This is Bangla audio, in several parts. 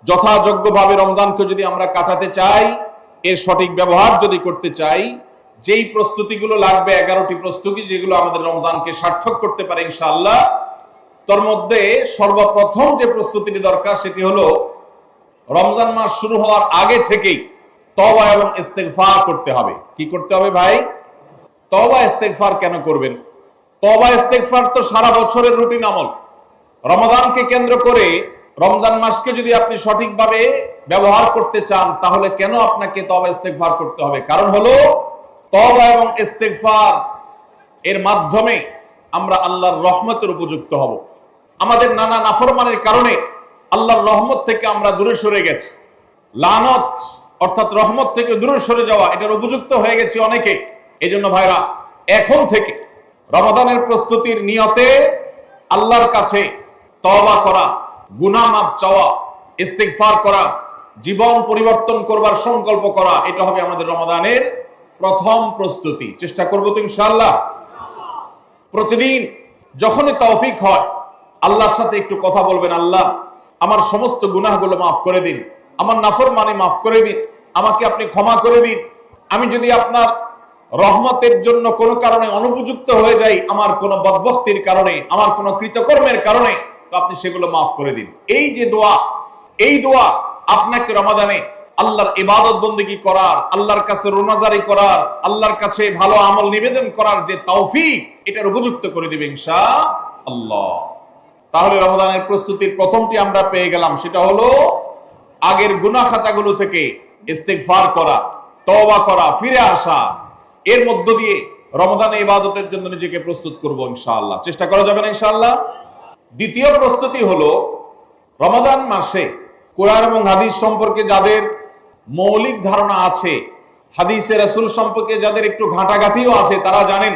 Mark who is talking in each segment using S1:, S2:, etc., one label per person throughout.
S1: যথাযোগ্যভাবে রমজানকে যদি আমরা কাটাতে চাই, এর সঠিক ব্যবহার যদি করতে চাই, যেই প্রস্তুতিগুলো লাগবে 11টি প্রস্তুতি, যেগুলো আমাদের রমজানকে সার্থক করতে পারে ইনশাআল্লাহ, তার মধ্যে সর্বপ্রথম যে প্রস্তুতিটি দরকার সেটি হলো রমজান মাস শুরু হওয়ার আগে থেকেই তওবা এবং ইস্তেগফার করতে হবে। কি করতে হবে ভাই? তওবা ইস্তেগফার কেন করবেন? তওবা ইস্তেগফার তো সারা বছরের রুটিন আমল। রমাদানকে কেন্দ্র করে রমজান মাসকে যদি আপনি সঠিকভাবে ব্যবহার করতে চান, তাহলে কেন আপনাকে তওবা ইস্তেগফার করতে হবে? কারণ হলো তওবা এবং ইস্তেগফার এর মাধ্যমে আমরা আল্লাহর রহমতের উপযুক্ত হব। আমাদের নানা নাফরমানের কারণে আল্লাহর রহমত থেকে আমরা দূরে সরে গেছি। লানত অর্থাৎ রহমত থেকে দূরে সরে যাওয়া, এটার উপযুক্ত হয়ে গেছি অনেকে। এই জন্য ভাইরা, এখন থেকে রমাদানের প্রস্তুতির নিয়তে আল্লাহর কাছে তওবা করা, গুনাহ মাফ চাওয়া, ইস্তেগফার করা, জীবন পরিবর্তন করবার সংকল্প করা, এটা হবে আমাদের রমাদানের প্রথম প্রস্তুতি। চেষ্টা করব তো ইনশাআল্লাহ। প্রতিদিন যখনই তৌফিক হয় আল্লাহর সাথে একটু কথা বলবেন, আল্লাহ আমার সমস্ত গুনাহগুলো মাফ করে দিন, আমার নাফরমানি মাফ করে দিন, আমাকে আপনি ক্ষমা করে দিন। আমি যদি আপনার রহমতের জন্য কোনো কারণে অনুপযুক্ত হয়ে যাই, আমার কোনো বদবখতির কারণে, আমার কোনো কৃতকর্মের কারণে, তো আপনি সেগুলো মাফ করে দিন। এই যে দোয়া, এই দোয়া আপনাকে রমাদানে আল্লাহর ইবাদত বন্দেগী করার, আল্লাহর কাছে রোনাজারি করার, আল্লাহর কাছে ভালো আমল নিবেদন করার যে তৌফিক, এটার উপযুক্ত করে দিবে ইনশাআল্লাহ। তাহলে রমাদানের প্রস্তুতির প্রথমটি আমরা পেয়ে গেলাম, সেটা হলো আগের গুনাহ খাতাগুলো থেকে ইস্তেগফার করা, তওবা করা, ফিরে আসা। এর মধ্য দিয়ে রমাদানে ইবাদতের জন্য নিজেকে প্রস্তুত করব ইনশাআল্লাহ। চেষ্টা করা যাবে না ইনশাআল্লাহ। দ্বিতীয় প্রস্তুতি হলো রমাদান মাসে কোরআন এবং হাদিস সম্পর্কে যাদের মৌলিক ধারণা আছে, হাদিসে রাসূল সম্পর্কে যাদের একটু ঘাটাঘাটিও আছে, তারা জানেন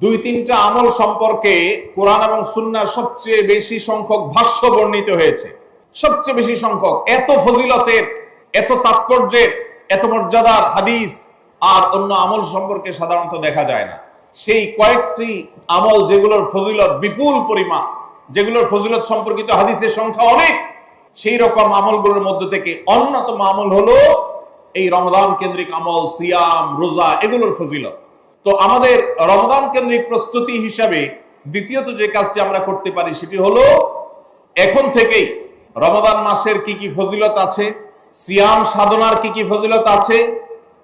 S1: 2-3টা আমল সম্পর্কে কোরআন এবং সুন্নাহর সবচেয়ে বেশি সংখ্যক ভাষ্য বর্ণিত হয়েছে। সবচেয়ে বেশি সংখ্যক, এত ফজিলতের, এত তাৎপর্যের, এত মর্যাদার হাদিস আর অন্য আমল সম্পর্কে সাধারণত দেখা যায় না। সেই কয়েকটি আমল যেগুলোর ফজিলত বিপুল পরিমাণ, যেগুলোর ফজিলত সম্পর্কিত হাদিসের সংখ্যা অনেক, সেই রকম আমলগুলোর মধ্যে থেকে অন্যতম আমল হলো এই রমাদান কেন্দ্রিক আমল, সিয়াম, রোজা, এগুলোর ফজিলত। তো আমাদের রমাদান কেন্দ্রিক প্রস্তুতি হিসাবে দ্বিতীয়ত যে কাজটি আমরা করতে পারি সেটি হলো এখন থেকেই রমাদান মাসের কি কি ফজিলত আছে, সিয়াম সাধনার কি কি ফজিলত আছে,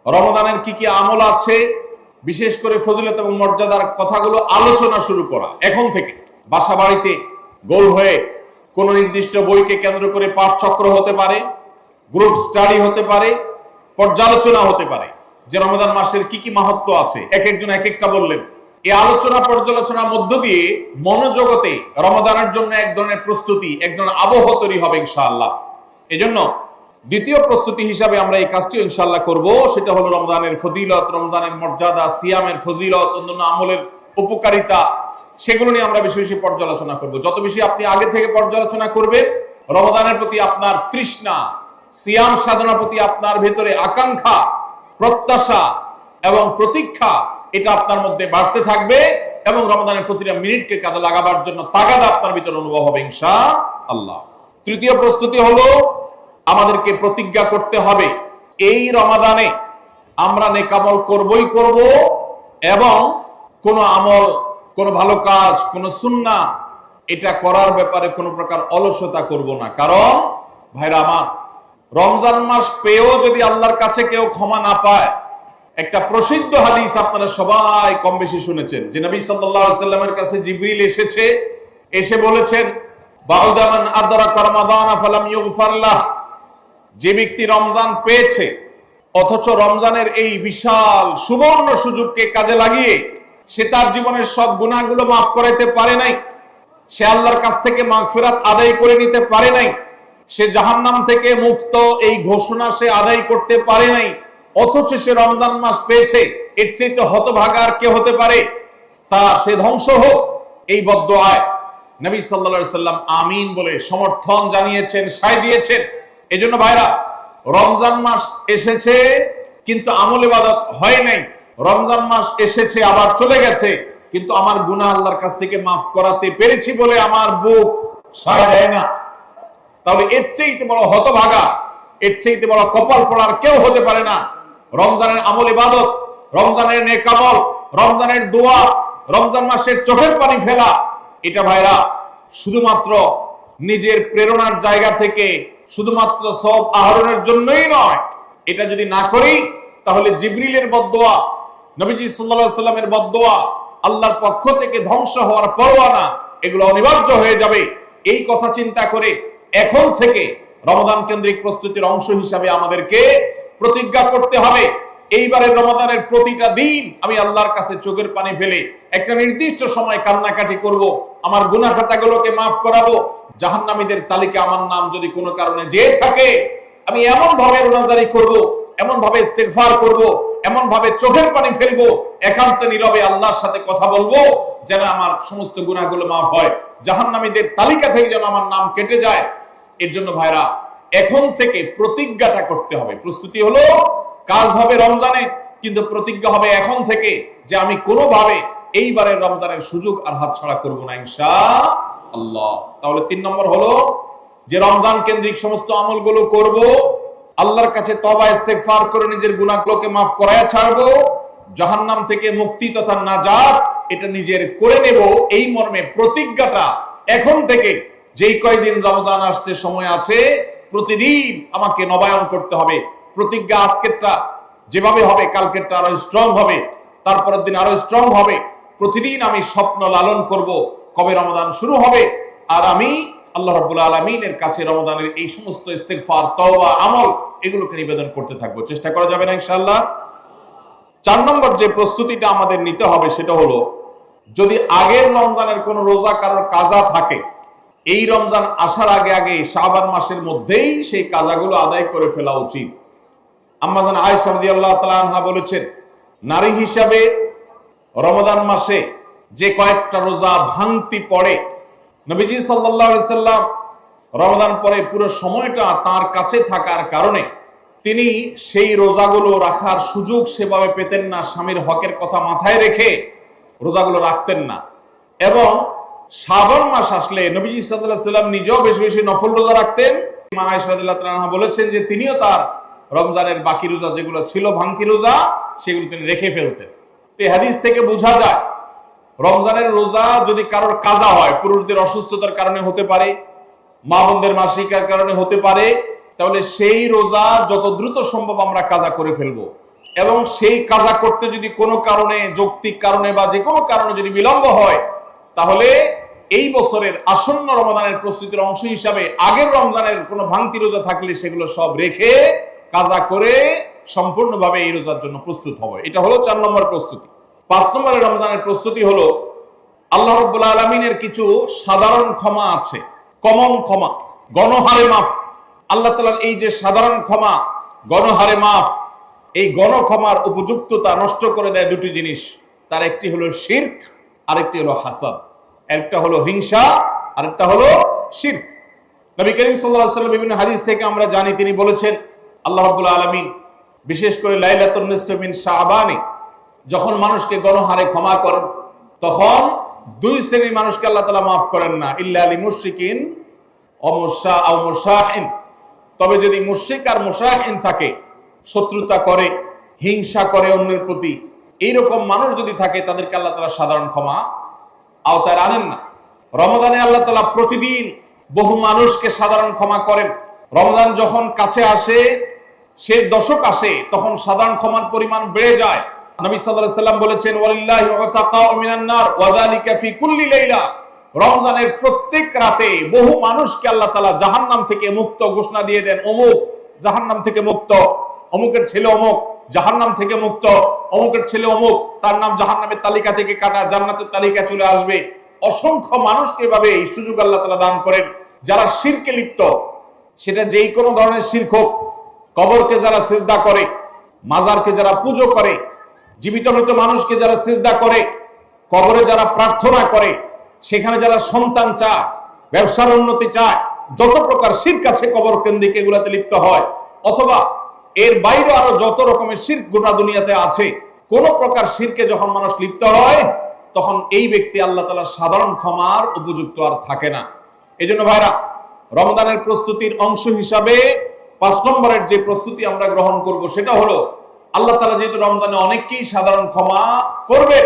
S1: রমাদানের কি কি আমল আছে, বিশেষ করে ফজিলত এবং মর্যাদার কথাগুলো আলোচনা শুরু করা। এখন থেকে বাসা বাড়িতে গোল হয়ে কোন নির্দিষ্ট বইকে কেন্দ্র করে পাঠচক্র হতে পারে, গ্রুপ স্টাডি হতে পারে, পর্যালোচনা হতে পারে যে রমাদান মাসের কি কি মাহাত্ম্য আছে, এক একজন এক একটা বললেন। এই আলোচনা পর্যালোচনার মধ্য দিয়ে মনোজগতে রমাদানের জন্য এক ধরনের প্রস্তুতি, এক ধরনের আবহ তৈরি হবে ইনশাআল্লাহ। এজন্য দ্বিতীয় প্রস্তুতি হিসাবে আমরা এই কাজটি ইনশাআল্লাহ করব, সেটা হলো রমজানের ফজিলত, রমজানের মর্যাদা, সিয়ামের ফজিলত, অন্যান্য আমলের উপকারিতা, সেগুলো নিয়ে আমরা বেশি বেশি পর্যালোচনা করব। যত বেশি আপনি আগে থেকে পর্যালোচনা করবেন, রমাদানের প্রতি আপনার তৃষ্ণা, সিয়াম সাধনার প্রতি আপনার ভেতরে আকাঙ্ক্ষা, প্রত্যাশা এবং প্রতীক্ষা, এটা আপনার মধ্যে বাড়তে থাকবে এবং রমাদানের প্রতিটা মিনিটকে কাজে লাগাবার জন্য তাগাদা আপনার ভিতরে অনুভব হবে ইনশাআল্লাহ। তৃতীয় প্রস্তুতি হলো আমাদেরকে প্রতিজ্ঞা করতে হবে এই রমাদানে আমরা নেকামল করবই করব এবং কোন আমল, কোন ভালো কাজ, কোন সুন্নাহ, এটা করার ব্যাপারে কোন প্রকার অলসতা করব না। কারণ ভাইরা আমার, রমজান মাস পেয়েও যদি আল্লাহর কাছে কেউ ক্ষমা না পায়, একটা প্রসিদ্ধ হাদিস আপনারা সবাই কম বেশি শুনেছেন যে নবী সাল্লাল্লাহু আলাইহি ওয়াসাল্লামের কাছে জিবরিল এসেছে, এসে বলেছেন বাউদা মান আদরাকা রমাদান ফালাম ইগফার লাহ, যে ব্যক্তি রমজান পেয়েছে অথচ রমজানের এই বিশাল সুবর্ণ সুযোগকে কাজে লাগিয়ে সে তার জীবনের সব গুনাহগুলো মাফ করাইতে পারে নাই, সে আল্লাহর কাছ থেকে মাগফিরাত আদায় করে নিতে পারে নাই, সে জাহান্নাম থেকে মুক্ত এই ঘোষণা সে আদায় করতে পারে নাই, অথচ সে রমজান মাস পেয়েছে, এর চাইতে হতভাগা আর কে হতে পারে? তার সে ধ্বংস হোক, এই বদদুআয় নবী সাল্লাল্লাহু আলাইহি সাল্লাম আমিন বলে সমর্থন জানিয়েছেন, সায় দিয়েছেন। এজন্য ভাইরা, রমজান মাস এসেছে কিন্তু আমল ইবাদত হয় নাই, রমজান মাস এসেছে আবার চলে গেছে কিন্তু আমার গুনাহ আল্লাহর কাছ থেকে মাফ করাতে পেরেছি বলে আমার বুক সাড়া দেয় না। তাহলে এর চেয়ে বড় হতভাগা, এর চেয়ে বড় কপাল পড়ার কেউ হতে পারে না। রমজানের আমল ইবাদত, রমজানের নেক আমল, রমজানের দোয়া, রমজান মাসের চোখের পানি ফেলা, এটা ভাইরা শুধুমাত্র নিজের প্রেরণার জায়গা থেকে শুধুমাত্র সব আহরণের জন্যই নয়। এটা যদি না করি তাহলে জিবরিলের বদদোয়া, নবীজি সাল্লাল্লাহু আলাইহি সাল্লামের বদদোয়া, আল্লাহর পক্ষ থেকে ধ্বংস হওয়ার পরোয়ানা, এগুলো অনিবার্য হয়ে যাবে। এই কথা চিন্তা করে এখন থেকে রমাদান কেন্দ্রিক প্রস্তুতির অংশ হিসাবে আমাদেরকে প্রতিজ্ঞা করতে হবে, এইবারের রমাদানের প্রতিটা দিন আমি আল্লাহর কাছে চোখের পানি ফেলে একটা নির্দিষ্ট সময় কান্নাকাটি করব, আমার গুনাহ খাতাগুলোকে মাফ করাবো। জাহান্নামীদের তালিকা আমার নাম যদি কোনো কারণে যেয়ে থাকে, আমি এমন ভাবে রোনাজারি করব, এমন ভাবে ইস্তেগফার করব, এমন ভাবে চোখের পানি ফেলবো, একান্তে নীরবে আল্লাহর সাথে কথা বলবো, যেন আমার সমস্ত গুনাহগুলো মাফ হয়, জাহান্নামীদের তালিকা থেকে যেন আমার নাম কেটে যায়। এর জন্য ভাইরা এখন থেকে প্রতিজ্ঞাটা করতে হবে। প্রস্তুতি হলো, কাজ হবে রমজানে, কিন্তু প্রতিজ্ঞা হবে এখন থেকে যে আমি কোনোভাবে এইবারের রমজানের সুযোগ আর হাতছাড়া করব না ইনশাআল্লাহ। তাহলে 3 নম্বর হলো যে রমজান কেন্দ্রিক সমস্ত আমলগুলো করব, আল্লাহর কাছে তওবা ইস্তেগফার করে নিজের গুনাহগুলোকে মাফ করায়া ছাড়বো, জাহান্নাম থেকে মুক্তি তথা নাজাত এটা নিজের করে নেব। এই মর্মে প্রতিজ্ঞাটা এখন থেকে, যেই কয়দিন রমজান আসতে সময় আছে, প্রতিদিন আমাকে নবায়ন করতে হবে। প্রতিজ্ঞা আজকেরটা যেভাবে হবে, কালকেরটা আরো স্ট্রং হবে, তারপরের দিন আরো স্ট্রং হবে। প্রতিদিন আমি স্বপ্ন লালন করব কবে রমাদান শুরু হবে, আর আমি আল্লাহ রাব্বুল আলামিনের কাছে রমাদানের এই সমস্ত ইস্তেগফার, তওবা, আমল এগুলোকে নিবেদন করতে থাকবো। চেষ্টা করা যাবে না ইনশাআল্লাহ। 4 নম্বর যে প্রস্তুতিটা আমাদের নিতে হবে সেটা হলো, যদি আগের রমজানের কোনো রোজা কারোর কাজা থাকে, এই রমজান আসার আগে আগে শাবান মাসের মধ্যেই সেই কাজাগুলো আদায় করে ফেলা উচিত। আম্মা জান আয়েশা রাদিয়াল্লাহু তাআলা আনহা বলেছেন, নারী হিসাবে রমাদান মাসে যে কয়েকটা রোজা ভাঙতি পড়ে, নবীজি সাল্লাল্লাহু আলাইহি সাল্লাম রমাদান পরে পুরো সময়টা তার কাছে থাকার কারণে তিনি সেই রোজাগুলো রাখার সুযোগ সেভাবে পেতেন না। স্বামীর হকের কথা মাথায় রেখে রোজাগুলো রাখতেন না। এবং শাবান মাস আসলে নবীজি সাল্লাল্লাহু আলাইহি সাল্লাম নিজেও বেশি বেশি নফল রোজা রাখতেন। মা আয়েশা রাদিয়াল্লাহু তাআলা আনহা বলেছেন যে তিনিও তার রমজানের বাকি রোজা যেগুলো ছিল ভাঙতি রোজা, সেগুলো তিনি রেখে ফেলতেন। এই হাদিস থেকে বোঝা যায় রমজানের রোজা যদি কারোর কাজা হয়, পুরুষদের অসুস্থতার কারণে হতে পারে, মা বোনদের মাসিকার কারণে হতে পারে, তাহলে সেই রোজা যত দ্রুত সম্ভব আমরা কাজা করে ফেলবো। এবং সেই কাজা করতে যদি কোনো কারণে, যৌক্তিক কারণে বা যে কোনো কারণে যদি বিলম্ব হয়, তাহলে এই বছরের আসন্ন রমাদানের প্রস্তুতির অংশ হিসাবে আগের রমজানের কোনো ভাঙতি রোজা থাকলে সেগুলো সব রেখে কাজা করে সম্পূর্ণভাবে এই রোজার জন্য প্রস্তুত হবে। এটা হলো 4 নম্বর প্রস্তুতি। 5 নম্বরের রমজানের প্রস্তুতি হলো, আল্লাহ রাব্বুল আলামিনের কিছু সাধারণ ক্ষমা আছে, কমন ক্ষমা, গণহারে মাফ। আল্লাহ তাআলার এই যে সাধারণ ক্ষমা, গণহারে মাফ, এই গণক্ষমার উপযুক্ততা নষ্ট করে দেয় দুটি জিনিস। তার একটি হলো শিরক, আরেকটি হলো হাসাদ। একটা হলো হিংসা, আরেকটা হলো শিরক। নবী করিম সাল্লাল্লাহু আলাইহি ওয়াসাল্লাম বিভিন্ন হাদিস থেকে আমরা জানি, তিনি বলেছেন আল্লাহ রাব্বুল আলামিন বিশেষ করে লাইলাতুন নিসফি মিন শাবানে যখন মানুষকে গণহারে ক্ষমা করেন, তখন 2 শ্রেণীর মানুষকে আল্লাহ তাআলা মাফ করেন না, ইল্লা লিল মুশরিকিন ও মুশাহিন। তবে যদি মুশরিক আর মুশাহিন থাকে, শত্রুতা করে, হিংসা করে অন্যের প্রতি, এইরকম মানুষ যদি থাকে, তাদেরকে আল্লাহ তাআলা সাধারণ ক্ষমা আওতায় আনেন না। রমাদানে আল্লাহ তাআলা প্রতিদিন বহু মানুষকে সাধারণ ক্ষমা করেন। রমজান যখন কাছে আসে, সে দশক আসে, তখন সাধারণ ক্ষমার পরিমাণ বেড়ে যায়। নবী সাল্লাল্লাহু আলাইহি সাল্লাম বলেছেন, ওয়ালিল্লাহি উতাকাউ মিনান নার ওয়া যালিকা ফি কুল্লি লাইলা। রমজানের প্রত্যেক রাতে বহু মানুষকে আল্লাহ তাআলা জাহান্নাম থেকে মুক্ত ঘোষণা দিয়ে দেন। অমুক জাহান্নাম থেকে মুক্ত, অমুকের ছেলে অমুক জাহান্নাম থেকে মুক্ত, অমুকের ছেলে অমুক, তার নাম জাহান্নামের তালিকা থেকে কাটা, জান্নাতের তালিকা চলে আসবে। অসংখ্য মানুষকে এভাবে এই সুযোগ আল্লাহ তাআলা দান করেন। যারা শিরকে লিপ্ত, সেটা যেই কোনো ধরনের শিরক হোক, কবরকে যারা সিজদা করে, মাজারকে যারা পুজো করে, জীবিত মৃত মানুষকে যারা সিজদা করে, কবরে যারা প্রার্থনা করে, সেখানে যারা সন্তান চায়, ব্যবসার উন্নতি চায়, যত প্রকার শিরক আছে কবর কেন্দ্রিক এগুলাতে লিপ্ত হয়, অথবা এর বাইরে আরো যত রকমের শিরক গোটা দুনিয়াতে আছে, কোন প্রকার শিরকে যখন মানুষ লিপ্ত হয়, তখন এই ব্যক্তি আল্লাহ তাআলার সাধারণ ক্ষমার উপযুক্ত আর থাকে না। এই জন্য ভাইরা, রমজানের প্রস্তুতির অংশ হিসাবে 5 নম্বরের যে প্রস্তুতি আমরা গ্রহণ করব সেটা হলো, আল্লাহ তাআলা যেহেতু রমজানে অনেককেই সাধারণ ক্ষমা করবে,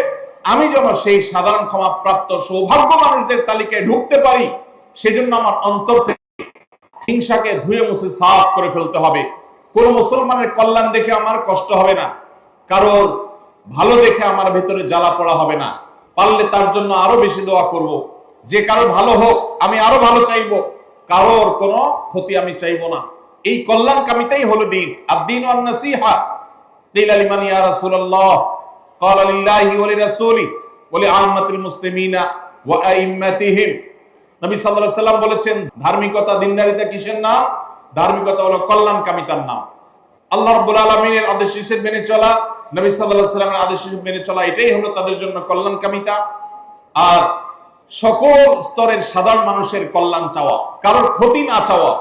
S1: আমি যেন সেই সাধারণ ক্ষমা প্রাপ্ত সৌভাগ্য মানুষদের তালিকায় ঢুকতে পারি, সেজন্য আমার অন্তর থেকে হিংসাকে ধুয়ে মুছে সাফ করে ফেলতে হবে। কোন মুসলমানের কল্যাণ দেখে আমার কষ্ট হবে না, কারোর ভালো দেখে আমার ভেতরে জ্বালা পড়া হবে না। পারলে তার জন্য আরো বেশি দোয়া করব, যে কারো ভালো হোক আমি আরো ভালো চাইবো, কারোর কোনো ক্ষতি আমি চাইবো না। এই কল্যাণ কামিতাই হলো দিন। আদ-দীনু আন-নাসীহা। কিলা লিমান ইয়া রাসূলুল্লাহ? ক্বালা লিল্লাহি ওয়া লিরাসূলি ওয়া লিআম্মাতিল মুসলিমিনা ওয়া আইম্মাতিহিম। নবী সাল্লাল্লাহু আলাইহি সাল্লাম বলেছেন, ধার্মিকতা, দিনদারিতা কিসের নাম? ধার্মিকতা হলো কল্যাণ কামিতার নাম। আল্লাহ রাব্বুল আলামিনের আদেশ নিষেধ মেনে চলা, নবী সাল্লাল্লাহু আলাইহি সাল্লামের আদেশ নিষেধ মেনে চলা, এটাই হলো তাদের জন্য কল্যাণ কামিতা। আর সকল স্তরের সাধারণ মানুষের কল্যাণ চাওয়া, কারোর ক্ষতি না চাওয়া,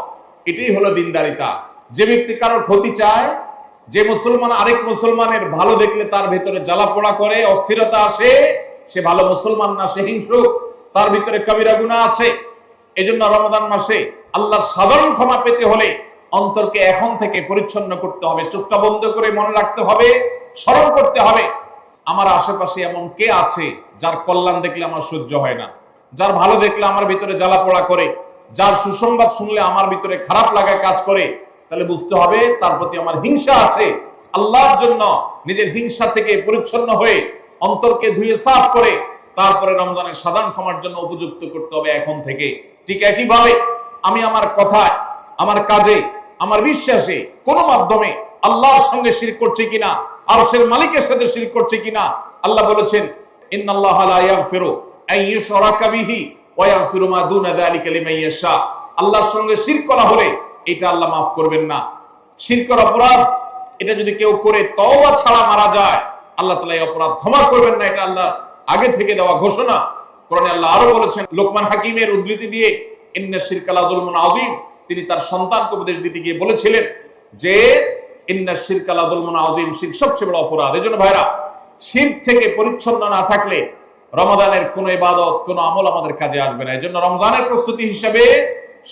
S1: এটাই হলো দিনদারিতা। যে ব্যক্তি কারোর ক্ষতি চায়, যে মুসলমান আরেক মুসলমানের ভালো দেখলে তার ভেতরে জ্বালা পোড়া করে, অস্থিরতা আসে, সে ভালো মুসলমান না, সে হিংসুক, তার ভিতরে কবিরা গুনাহ আছে। এজন্য রমাদান মাসে আল্লাহর সাধারণ ক্ষমা পেতে হলে অন্তরকে এখন থেকে পরিচ্ছন্ন করতে হবে, চোখটা বন্ধ করে মনে রাখতে হবে, স্মরণ করতে হবে, আমার আশেপাশে এমন কে আছে যার কল্যাণ দেখলে আমার সহ্য হয় না, যার ভালো দেখলে আমার ভিতরে জ্বালা পোড়া করে, যার সুসংবাদ শুনলে আমার ভিতরে খারাপ লাগা কাজ করে, তাহলে বুঝতে হবে তার প্রতি আমার হিংসা আছে। আল্লাহর জন্য নিজের হিংসা থেকে পরিচ্ছন্ন হয়ে অন্তরকে ধুয়ে সাফ করে তারপরে রমজানের সাধারণ ক্ষমার জন্য উপযুক্ত করতে হবে এখন থেকে। ঠিক একইভাবে আমি আমার কথায়, আমার কাজে, আমার বিশ্বাসে কোনো মাধ্যমে আল্লাহর সঙ্গে শিরক করছি কিনা, আরশের মালিকের সাথে শিরক করছি কিনা, আল্লাহ বলেছেন, ইন্নাল্লাহা লা ইয়াগফিরু আন ইউশরাকা বিহি ওয়া ইয়াগফিরু মা দুনা যালিকা লিমান ইয়াশা। আল্লাহর সঙ্গে শিরক করা হলে এটা আল্লাহ মাফ করবেন না। শিরকের অপরাধ এটা যদি কেউ করে তওবা ছাড়া মারা যায়, আল্লাহ তাআলা এই অপরাধ ক্ষমা করবেন না, এটা আল্লাহ আগে থেকে দেওয়া ঘোষণা। কোরআনে আল্লাহ আরো বলেছেন, লোকমান হাকিমের উদ্ধৃতি দিয়ে, ইন্নাশ শিরকা লা যুলমুন আযীম, তিনি তার সন্তানকে উপদেশ দিতে গিয়ে বলেছিলেন যে ইন্নাশ শিরকা লা যুলমুন আযীম, শিরক সবচেয়ে বড় অপরাধ। এজন্য ভাইরা, শিরক থেকে পরিচ্ছন্ন না থাকলে রমাদানের কোন ইবাদত, কোন আমল আমাদের কাজে আসবে না। এজন্য রমজানের প্রস্তুতি হিসেবে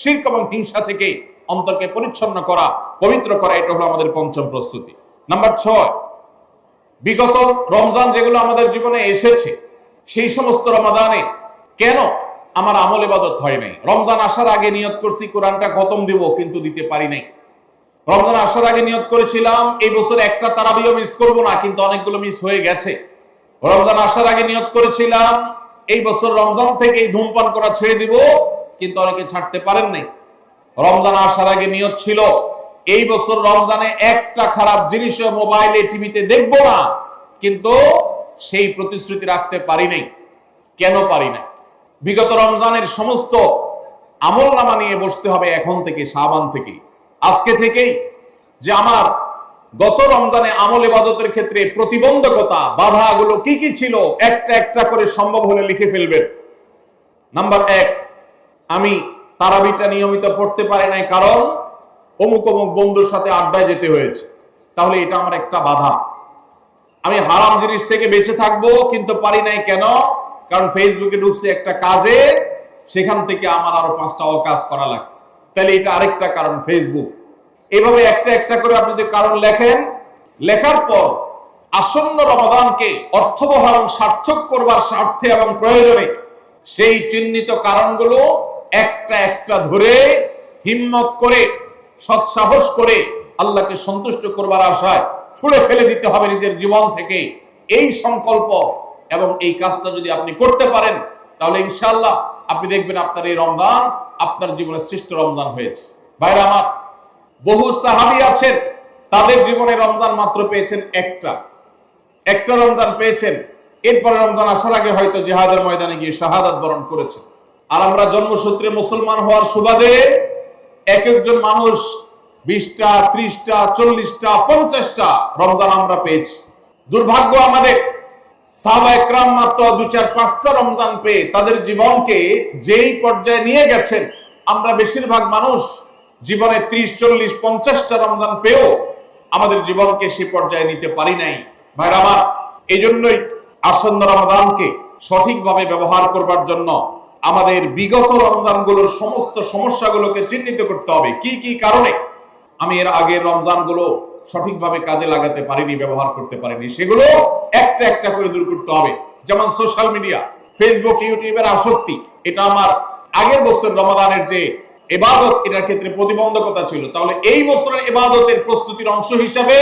S1: শিরক এবং হিংসা থেকে অন্তরকে পরিচ্ছন্ন করা, পবিত্র করা, এটা হলো আমাদের পঞ্চম প্রস্তুতি। নাম্বার 6, বিগত রমজান যেগুলো আমাদের জীবনে এসেছে, সেই সমস্ত রমাদানে কেন আমার আমল ইবাদত হয় নাই? রমজান আসার আগে নিয়ত করছি কোরআনটা খতম দিব, কিন্তু দিতে পারি নাই। রমজান আসার আগে নিয়ত করেছিলাম এই বছর একটা তারাবিও মিস করব না, কিন্তু অনেকগুলো মিস হয়ে গেছে। রমজান আসার আগে নিয়ত করেছিলাম এই বছর রমজান থেকে ধূমপান করা ছেড়ে দিব, কিন্তু অনেকে ছাড়তে পারেন নাই। রমজান আসার আগে নিয়ত ছিল এই বছর রমজানে একটা খারাপ জিনিসও মোবাইলে, টিভিতে দেখব না, কিন্তু সেই প্রতিশ্রুতি রাখতে পারি নাই। কেন পারি নাই? বিগত রমজানের সমস্ত আমলনামা নিয়ে বসতে হবে এখন থেকে, শাবান থেকে, আজকে থেকেই, যে আমার গত রমজানে আমল ইবাদতের ক্ষেত্রে প্রতিবন্ধকতা, বাধাগুলো কি কি ছিল, একটা একটা করে সম্ভব হলে লিখে ফেলবেন। নাম্বার 1, আমি তারাবিটা নিয়মিত পড়তে পারি নাই, কারণ অমুক অমুক বন্ধুর সাথে আড্ডায় যেতে হয়েছে, তাহলে এটা আমার একটা বাধা। আমি হারাম জিনিস থেকে বেঁচে থাকবো, কিন্তু পারি নাই, কেন? কারণ ফেসবুকে ঢুকছে একটা কাজে, সেখান থেকে আমার আরো 5টা অকাজ করা লাগছে, তাহলে এটা আরেকটা কারণ, ফেসবুক। এভাবে একটা একটা করে আপনি যদি কারণ লেখেন, লেখার পর আসন্ন রমাদানকে অর্থবহ এবং সার্থক করবার স্বার্থে এবং প্রয়োজনে সেই চিহ্নিত কারণগুলো একটা একটা ধরে হিম্মত করে, সৎসাহস করে আল্লাহকে সন্তুষ্ট করবার আশায় ছুঁড়ে ফেলে দিতে হবে নিজের জীবন থেকে। এই সংকল্প এবং এই কাজটা যদি আপনি করতে পারেন, তাহলে ইনশাআল্লাহ আপনি দেখবেন আপনার এই রমজান আপনার জীবনের শ্রেষ্ঠ রমজান হয়েছে। ভাইরা আমার, বহু সাহাবী আছেন, তাদের জীবনে রমজান মাত্র পেয়েছেন একটা রমজান পেয়েছেন, এরপরে রমজান আসার আগে হয়তো জিহাদের ময়দানে গিয়ে শাহাদাত বরণ করেছেন। আর আমরা জন্মসূত্রে মুসলমান হওয়ার সুবাদে এক একজন মানুষ 20টা, 30টা, 40টা, 50টা রমজান আমরা পেয়েছি। দুর্ভাগ্য আমাদের, সাহাবা একরাম মাত্র 2, 4, 5টা রমজান পেয়ে তাদের জীবনকে যেই পর্যায়ে নিয়ে গেছেন, আমরা বেশিরভাগ মানুষ জীবনে 30, 40, 50টা রমজান পেয়েও আমাদের জীবনকে সেই পর্যায়ে নিতে পারি নাই। ভাইরা আমার, এই জন্যই আসন্ন রমাদানকে সঠিকভাবে ব্যবহার করবার জন্য আমাদের বিগত রমজানগুলোর সমস্ত সমস্যাগুলোকে চিহ্নিত করতে হবে। কি কি কারণে আমি এর আগের রমজানগুলো সঠিকভাবে কাজে লাগাতে পারিনি, ব্যবহার করতে পারিনি, সেগুলো একটা একটা করে দূর করতে হবে। যেমন সোশ্যাল মিডিয়া, ফেসবুক, ইউটিউবের আসক্তি, এটা আমার আগের বছর রমাদানের যে ইবাদত, এটার ক্ষেত্রে প্রতিবন্ধকতা ছিল। তাহলে এই বছরের ইবাদতের প্রস্তুতির অংশ হিসাবে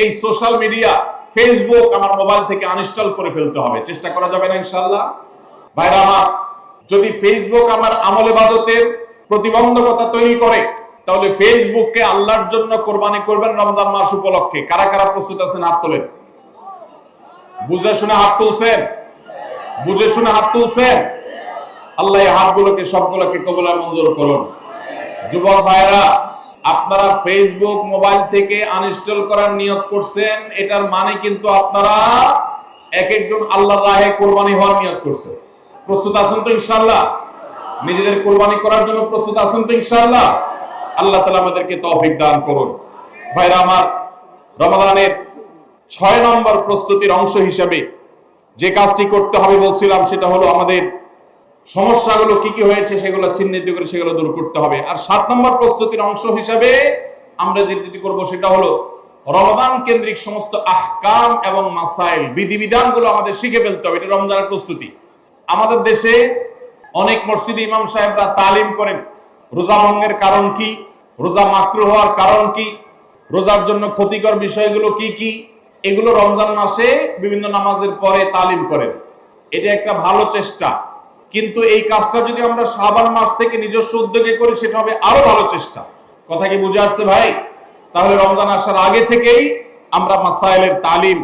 S1: এই সোশ্যাল মিডিয়া, ফেসবুক আমার মোবাইল থেকে আনইনস্টল করে ফেলতে হবে। চেষ্টা করা যাবে না ইনশাআল্লাহ? ভাইরা আমার, যদি ফেসবুক আমার আমল ইবাদতের প্রতিবন্ধকতা তৈরি করে, তাহলে ফেসবুককে আল্লাহর জন্য কোরবানি করবেন রমজান মাস উপলক্ষে। কারা কারা প্রস্তুত আছেন হাত তোলেন। বুঝে শুনে হাত তুলছেন? বুঝে শুনে হাত তুলছেন? আল্লাহ এই হাতগুলোকে সবগুলোকে কবুল আর মঞ্জুর করুন। যুবক ভাইরা, আপনারা ফেসবুক মোবাইল থেকে আনইনস্টল করার নিয়ত করছেন, এটার মানে কিন্তু আপনারা এক একজন আল্লাহর রাহে কোরবানি হওয়ার নিয়ত করছেন। প্রস্তুত আছেন তো ইনশাআল্লাহ? নিজেদের কোরবানি করার জন্য প্রস্তুত আছেন তো ইনশাআল্লাহ? আল্লাহ তাআলা আমাদেরকে তৌফিক দান করুন। ভাইরা আমার, রমাদানের 6 নম্বর প্রস্তুতির অংশ হিসেবে যে কাজটি করতে হবে বলছিলাম, সেটা হলো আমাদের সমস্যাগুলো কি কি হয়েছে সেগুলো চিহ্নিত করে সেগুলো দূর করতে হবে। আর 7 নম্বর প্রস্তুতির অংশ হিসেবে আমরা যেটি করব সেটা হলো রমাদান কেন্দ্রিক সমস্ত আহকাম এবং মাসাইল, বিধিবিধানগুলো আমাদের শিখে ফেলতে হবে। এটা রমজানের প্রস্তুতি। আমাদের দেশে অনেক মসজিদে ইমাম সাহেবরা তালিম করেন রোজা ভঙ্গের কারণ কি, রোজা মাকরুহ হওয়ার কারণ কি, রোজার জন্য ক্ষতিকর বিষয়গুলো কি কি, এগুলো রমজান মাসে বিভিন্ন নামাজের পরে তালিম করেন। এটা একটা ভালো চেষ্টা, কিন্তু এই কাজটা যদি আমরা শাবান মাস থেকে নিজস্ব উদ্যোগে করি সেটা হবে আরো ভালো চেষ্টা। কথা কি বুঝে আসছে ভাই? তাহলে রমজান আসার আগে থেকেই আমরা মাসাইলের তালিম,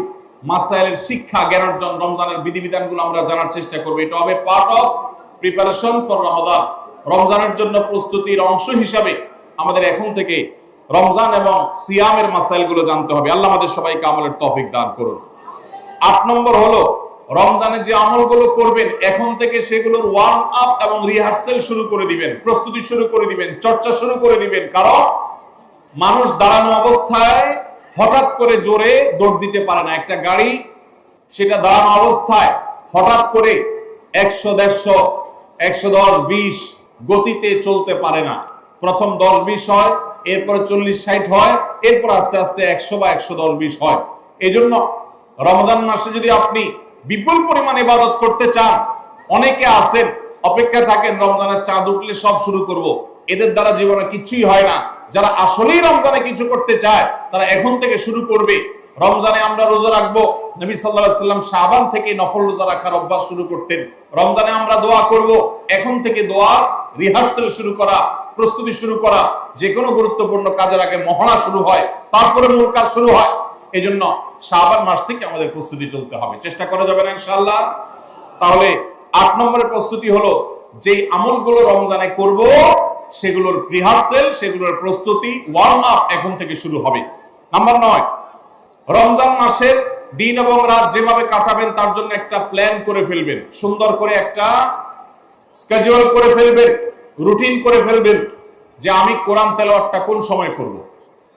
S1: মাসাইলের শিক্ষা, জ্ঞান অর্জন, রমজানের বিধিবিধানগুলো আমরা জানার চেষ্টা করব। এটা হবে পার্ট অফ প্রিপারেশন ফর রমাদান। রমজানের জন্য প্রস্তুতির অংশ হিসাবে আমাদের এখন থেকে রমজান এবং সিয়ামের মাসাইলগুলো জানতে হবে। আল্লাহ আমাদের সবাইকে আমলের তৌফিক দান করুন। 8 নম্বর হলো রমজানে যে আমলগুলো করবেন এখন থেকে সেগুলোর ওয়ার্ম আপ এবং রিহার্সেল শুরু করে দিবেন, প্রস্তুতি শুরু করে দিবেন, চর্চা শুরু করে দিবেন। কারণ মানুষ দাঁড়ানো অবস্থায় হঠাৎ করে জোরে দৌড় দিতে পারে না। একটা গাড়ি সেটা দাঁড়ানো অবস্থায় হঠাৎ করে 100, 150, 110, 20 গতিতে চলতে পারে না। প্রথম 10, 20 হয়, এরপরে 40, 60 হয়, এরপর আস্তে আস্তে 100 বা 110, 20 হয়। এই জন্য রমজান মাসে যদি আপনি বিপুল পরিমাণ ইবাদত করতে চান, অনেকে আছেন অপেক্ষা থাকেন রমজানের চাঁদ উঠলে সব শুরু করব। এদের দ্বারা জীবনে কিছুই হয় না। যারা আসলেই রমজানে কিছু করতে চায় তারা এখন থেকে শুরু করবে। রমজানে আমরা রোজা রাখবো, নবী সাল্লাল্লাহু আলাইহি সাল্লাম শাবান থেকে নফল রোজা রাখার অভ্যাস শুরু করতেন। রমজানে আমরা দোয়া করব, এখন থেকে দোয়া রিহার্সাল শুরু করা, প্রস্তুতি শুরু করা। যে কোনো গুরুত্বপূর্ণ কাজের আগে মহড়া শুরু হয়, তারপরে মূল কাজ শুরু হয়। এই জন্য শাবান মাস থেকে আমাদের প্রস্তুতি চলতে হবে। চেষ্টা করা যাবে না ইনশাআল্লাহ? তাহলে 8 নম্বরের প্রস্তুতি হলো যেই আমলগুলো রমজানে করব সেগুলোর রিহার্সেল, সেগুলোর প্রস্তুতি, ওয়ার্ম আপ এখন থেকে শুরু হবে। নাম্বার 9, রমজান মাসের দিন এবং রাত যেভাবে কাটাবেন তার জন্য একটা প্ল্যান করে ফেলবেন। সুন্দর করে একটা স্কেডিউল করে ফেলবেন, রুটিন করে ফেলবেন যে আমি কোরআন তেলাওয়াতটা কোন সময় করব।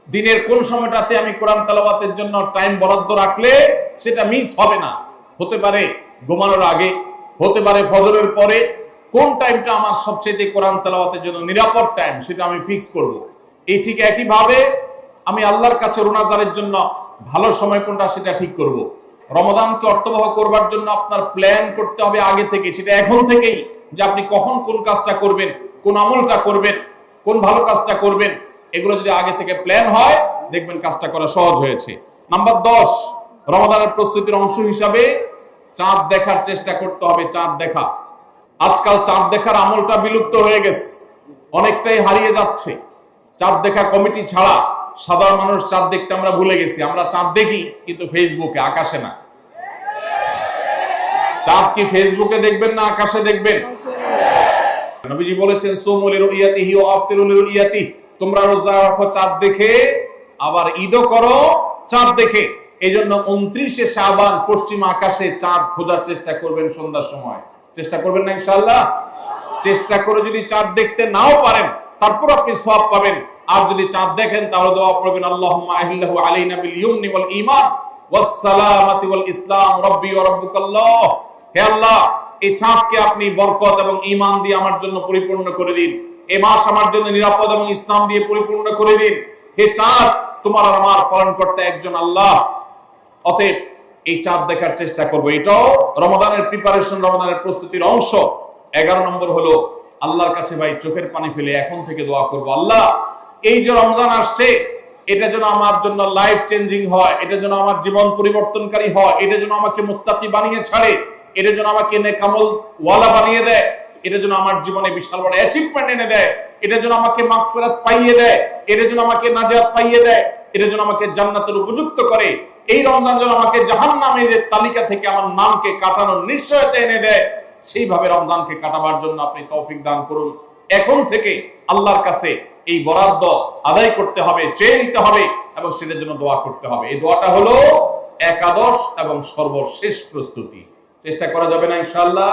S1: দিনের কোন সময়টাতে আমি কোরআন তেলাওয়াতের জন্য টাইম বরাদ্দ রাখলে সেটা মিস হবে না। হতে পারে ঘুমানোর আগে, হতে পারে ফজরের পরে। কোন টাইমটা আমার সবচেয়ে কোরআন তেলাওয়াতের জন্য নিরাপদ টাইম সেটা আমি ফিক্স করব। এই ঠিক একইভাবে আমি আল্লাহর কাছে রোনাজারের জন্য ভালো সময় কোনটা সেটা ঠিক করব। রমাদানকে অর্থবহ করবার জন্য আপনার প্ল্যান করতে হবে আগে থেকে, সেটা এখন থেকেই, যে আপনি কখন কোন কাজটা করবেন, কোন আমলটা করবেন, কোন ভালো কাজটা করবেন। এগুলো যদি আগে থেকে প্ল্যান হয় দেখবেন কাজটা করা সহজ হয়েছে। নাম্বার 10, রমাদানের প্রস্তুতির অংশ হিসাবে চাঁদ দেখার চেষ্টা করতে হবে। চাঁদ দেখা, আজকাল চাঁদ দেখার আমলটা বিলুপ্ত হয়ে গেছে, অনেকটাই হারিয়ে যাচ্ছে। চাঁদ দেখা কমিটি ছাড়া সাধারণ মানুষ চাঁদ দেখতে আমরা ভুলে গেছি। আমরা চাঁদ দেখি কিন্তু ফেসবুকে, আকাশে না। চাঁদ কি ফেসবুকে দেখবেন না আকাশে দেখবেন? নবীজি বলেছেন সুমু লিরুইয়াতিহি ওয়া আফতিরু লিরুইয়াতিহি, তোমরা রোজা রাখো চাঁদ দেখে, আবার ঈদও করো চাঁদ দেখে। এইজন্য 29শে শাবান পশ্চিম আকাশে চাঁদ খোঁজার চেষ্টা করবেন সন্ধ্যার সময়। চেষ্টা করবেন না ইনশাআল্লাহ? চেষ্টা করে যদি চাঁদ দেখতে নাও পারেন তারপর আপনি সওয়াব পাবেন। আর যদি চাঁদ দেখেন তাহলে দোয়া করবেন আল্লাহুম্মা আহিল্লাহু আলাইনা বিল ইয়ুমনি ওয়াল ঈমান ওয়াস সালামাতি ওয়াল ইসলাম রাব্বি ওয়া রাব্বুকাল্লাহ। হে আল্লাহ, এই চাঁদকে আপনি বরকত এবং ঈমান দিয়ে আমার জন্য পরিপূর্ণ করে দিন। এই মাস আমার জন্য নিরাপদ এবং ইসলাম দিয়ে পরিপূর্ণ করে দিন। হে চাঁদ, তোমার আর আমার পালনকর্তা একজন আল্লাহ। অতএব এই চাঁদ দেখার চেষ্টা করব। এটাও রমাদানের প্রিপারেশন, রমাদানের প্রস্তুতির অংশ। 11 নম্বর হলো আল্লাহর কাছে ভাই চোখের পানি ফেলে এখন থেকে দোয়া করব, আল্লাহ এই যে রমজান আসছে এটা যেন আমার জন্য লাইফ চেঞ্জিং হয়, এটা যেন আমার জীবন পরিবর্তনকারী হয়, এটা যেন আমাকে মুত্তাকি বানিয়ে ছাড়ে, এটা যেন আমাকে নেকামল ওয়ালা বানিয়ে দেয়, এটা যেন আমার জীবনে বিশাল বড় অ্যাচিভমেন্ট এনে দেয়, এটা যেন আমাকে মাগফিরাত পাইয়ে দেয়, এটা যেন আমাকে নাজাত পাইয়ে দেয়, এটা যেন আমাকে জান্নাতের উপযুক্ত করে। এই রমজান যেন আমাকে জাহান্নামীদের তালিকা থেকে আমার নামকে কাটানোর নিশ্চয়তা এনে দেয়। সেইভাবে রমজানকে কাটাবার জন্য আপনি তৌফিক দান করুন। এখন থেকে আল্লাহর কাছে এই বরাদ্দ আদায় করতে হবে, চেয়ে নিতে হবে এবং সেটার জন্য দোয়া করতে হবে। এই দোয়াটা হলো একাদশ এবং সর্বশেষ প্রস্তুতি। চেষ্টা করা যাবে না ইনশাআল্লাহ?